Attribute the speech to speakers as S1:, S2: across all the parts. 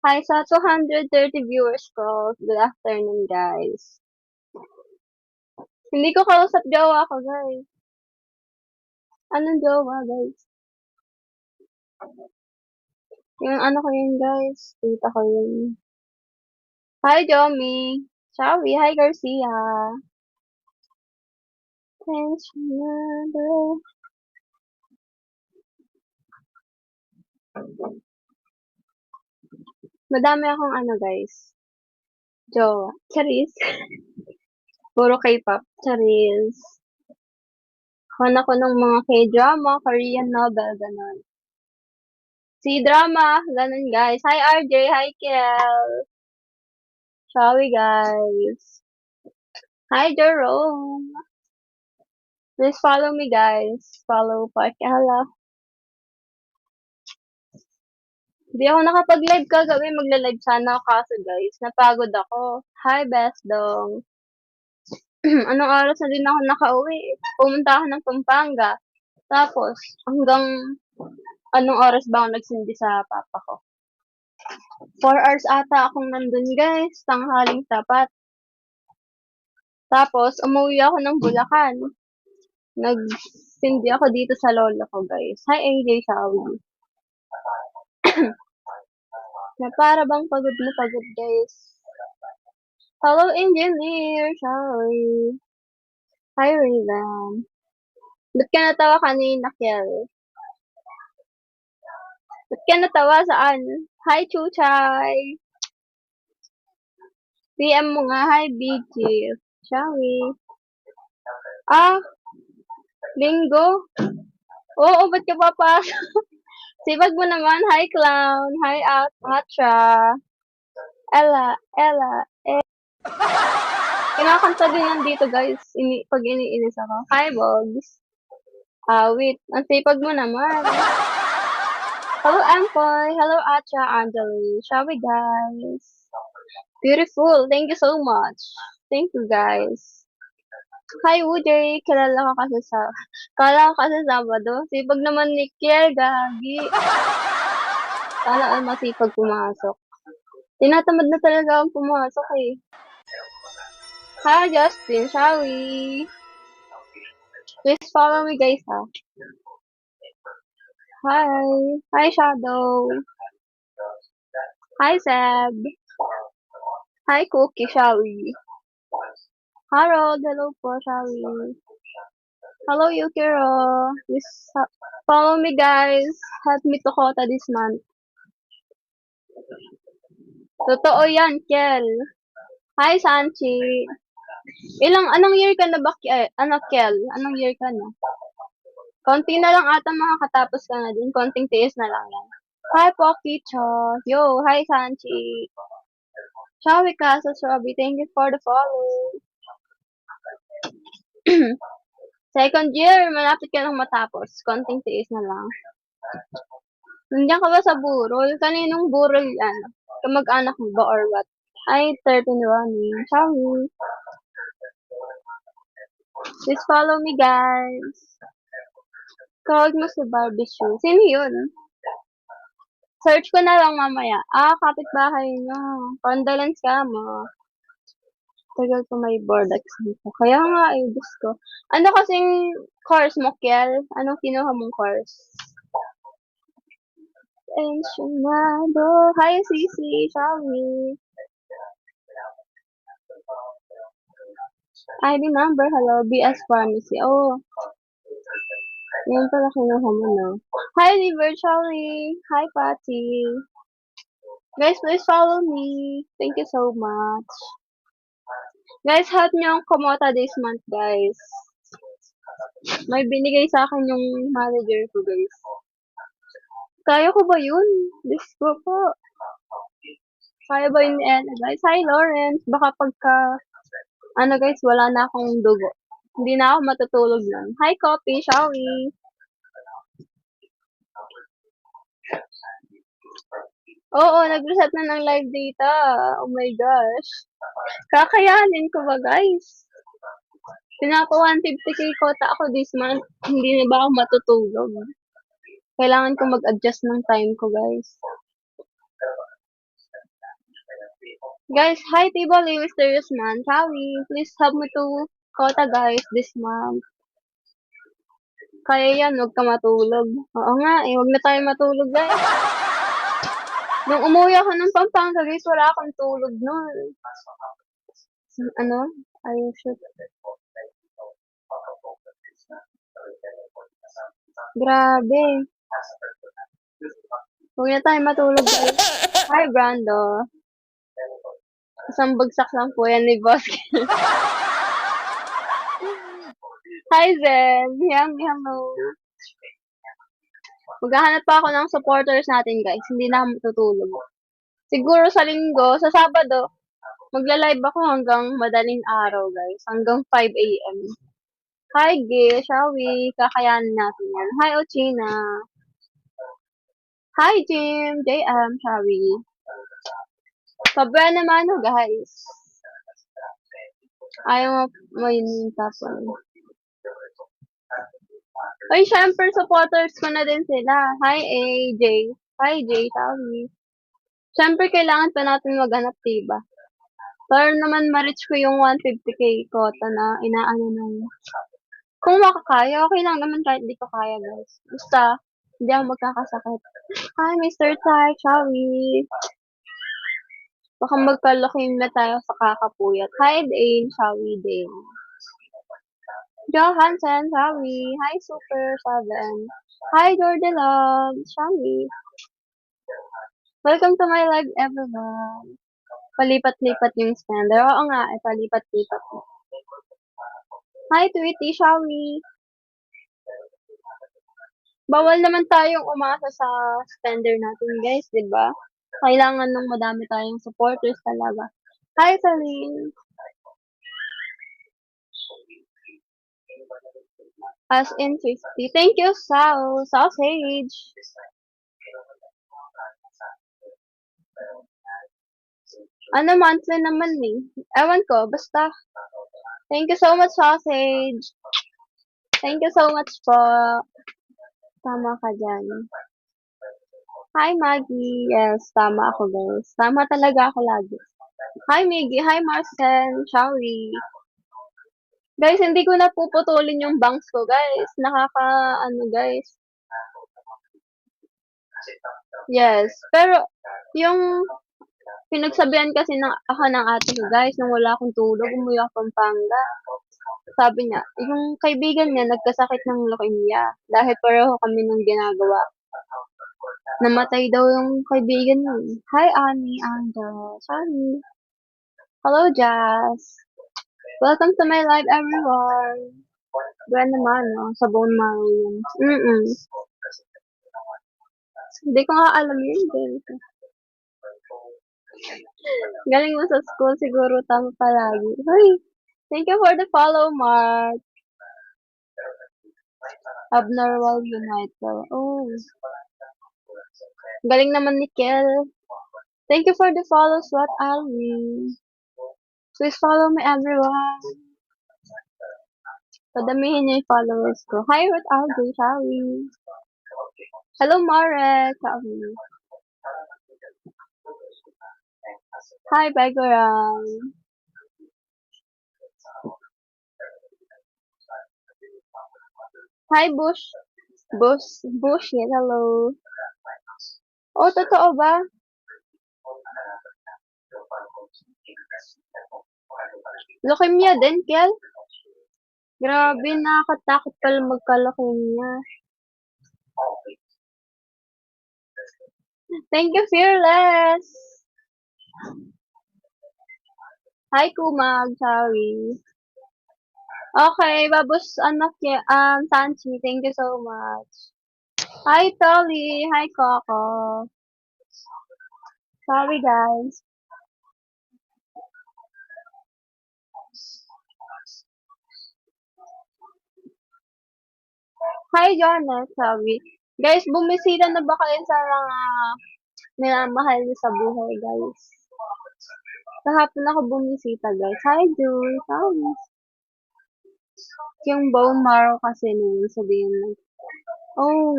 S1: Hi sa 230 viewers ko. Good afternoon, guys. Hindi ko kausap jowa ko, guys. Anong jowa, guys? Yung ano ko yun, guys. Tita ko yun. Hi, Jomi. Shawi. Hi, Garcia. Tensionado. Madami akong ano, guys. Jowa. Charis. Puro K-pop. Charis. Fan ako ng mga K-drama, Korean novel, ganun. C-drama, ganun, guys. Hi, RJ. Hi, Kel. Shawi, guys. Hi, Jerome. Please follow me, guys. Follow Pakala. Hindi ako nakapag-live kagabi. Magla-live sana ako kaso, guys. Napagod ako. Hi, Best Dong. Anong oras na din ako nakauwi? Pumunta ako ng Pampanga. Tapos, hanggang anong oras ba ako nagsindi sa papa ko? 4 hours ata akong nandun, guys. Tanghaling tapat. Tapos, umuwi ako ng Bulacan. Nagsindi ako dito sa lolo ko, guys. Hi, AJ Shawi. Na para bang pagod na pagod, guys. Hello, engineer. Sorry. Hi, Raylan. Ba't ka natawa kanina, Kel? Ba't ka natawa saan? Hi, Chuchay. PM mo nga. Hi, BG. Sorry. Ah, linggo. Oo, ba't ka papasok? Sipag mo naman. Hi, Clown. Hi, Atra. Ella. Kinakanta din yan dito, guys. Pag iniinis ako. Hi, Bogs. Wait. Ang sipag mo naman. Hello, Empoy. Hello, Acha, Anjali. Shall we, guys? Beautiful. Thank you so much. Thank you, guys. Hi, Woody. Kala ko kasi Sabado. Sipag naman ni Kiel, gagi. Sana ay masipag pumasok. Tinatamad na talaga akong pumasok eh. Hi, Justin. Shall we? Please follow me, guys, ha. Hi. Hi, Shadow. Hi, Seb. Hi, Cookie. Shall we? Harold. Hello po. Shall we? Hello, Yukiro. Please follow me, guys. Help me to quota this month. Totoo yan, Kel. Hi, Sanchi. Anong year ka na ba, Kel? Anong year ka na? Konti na lang ata makakatapos ka na din. Konting tiis na lang yan. Hi, Pocky Cho. Yo, hi, Sanchi. Shawi Casas, Robbie. Thank you for the follow. Second year, malapit ka nang matapos. Konting tiis na lang. Nandiyan ka ba sa burol? Kaninong burol yan? Kamag-anak mo ba or what? Ay, 13 Shawi. Please follow me, guys. Kawag mo si Barbie Shoe. Sino yun? Search ko na lang mamaya. Kapitbahay nyo. Condolence ka mo. Tagal ko may board exam ko. Kaya nga, Diyos ko. Ano kasing course mo, Kiel? Anong kinuha mong course? Enchilado. Hi, Sisi. Shall we? ID number. Hello. BS Pharmacy. Oh. Yan pala kinuha mo, no? Hi, Liver. Shall we? Hi, Patty. Guys, please follow me. Thank you so much. Guys, help nyo ang kumota this month, guys. May binigay sa akin yung manager ko, guys. Kaya ko ba yun? Diyos ko po. Kaya ba yun ni Ella, guys? Hi, Lawrence. Baka guys, wala na akong dugo. Hindi na ako matutulog lang. Hi, Coffee. Shall we? Oo, nag-reset na ng live data. Oh my gosh. Kakayanin ko ba, guys? Pinapa 150k kota ako this month. Hindi na ba ako matutulog? Kailangan ko mag-adjust ng time ko, guys. Guys, hi Tiboli, Mysterious Man. Chawi, please help me to quota guys this month. Kaya yan, huwag ka matulog. Oo nga, huwag na tayo matulog guys. Nung umuwi ako ng Pampanga guys, wala akong tulog nun. Ano? Ay, shoot. Grabe. Huwag na tayo matulog guys. Hi Brando. Isang bagsak lang po yan ni Boss. Hi Zen. Hello. Maghahanap pa ako ng supporters natin guys. Hindi na ako matutulog. Siguro sa linggo, sa Sabado, magla-live ako hanggang madaling araw guys. Hanggang 5 a.m. Hi Gil, shall we? Kakayanin natin yan. Hi Ochina. Hi Jim, JM, shall we? Sobra naman guys. Ayaw mo yun tapon. Ay, syempre, supporters ko na din sila. Hi, AJ. Hi, Jay, Tawi. Syempre, kailangan pa natin maghanap, diba? Para naman ma-reach ko yung 150k quota na inaano ng... Kung makakaya, okay lang naman kahit di ko kaya, guys. Basta, hindi ako magkakasakit. Hi, Mr. Ty, Chawi. Baka magkalaking na tayo sa kakapuyat. Hi, Dane, Chawi, Dane. Johansen, Chawi. Hi, Super 7. Hi, Jordan Love, Chawi. Welcome to my live, everyone. Palipat-lipat yung spender. Oo nga, palipat-lipat. Hi, Tweety, Shawi. Bawal naman tayong umasa sa spender natin, guys, di ba? Kailangan nung madami tayong supporters talaga. Hi, Saline. As in 50. Thank you, Sausage. Ano, monthly naman eh. Ewan ko, basta. Thank you so much, Sausage. Thank you so much po. Tama ka dyan. Hi, Maggie. Yes, tama ako, guys. Tama talaga ako lagi. Hi, Miggy. Hi, Marcel. Shawi. Guys, hindi ko na puputulin yung bangs ko, guys. Guys. Yes. Pero, yung pinagsabihan kasi ako ng ate ko, guys, nung wala akong tulog, umuwi ako Pampanga. Sabi niya, yung kaibigan niya nagkasakit ng leukemia dahil pareho kami ng ginagawa. Namatay daw yung kaibigan niya. Hi, Annie, Angel. Sorry. Hello, Jazz. Welcome to my live, everyone. Gwen naman, no? Sa bone marrow yun. Hindi ko nga alam yun, guys. Galing mo sa school, siguro tama palagi. Hoy, thank you for the follow, Mark. Abnormal United. Oh. Galing naman ni Kel. Thank you for the follow, Swat Ali. Please follow me, everyone. Padamihin niyo yung followers ko. Hi, Ruth Aldi, Shawi. Hello, Marek, Shawi. Hi, Begoram. Hi, Bush. Bush, hello. Oh, totoo ba? Leukemia din, Kel? Grabe, nakakatakot pala magka-leukemia. Thank you, Fearless! Hi, Kumag, sorry. Okay, Babus, Sanchi, thank you so much. Hi, Tolly. Hi, Coco. Sorry, guys. Hi, Jonas. Sorry. Guys, bumisita na ba kayo sa mga minamahal niyo sa buhay, guys? Kahapon ako bumisita, guys. Hi, Jules. Sorry. Yung bone marrow kasi nung sabihin mo. Oh.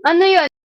S1: Ano yun?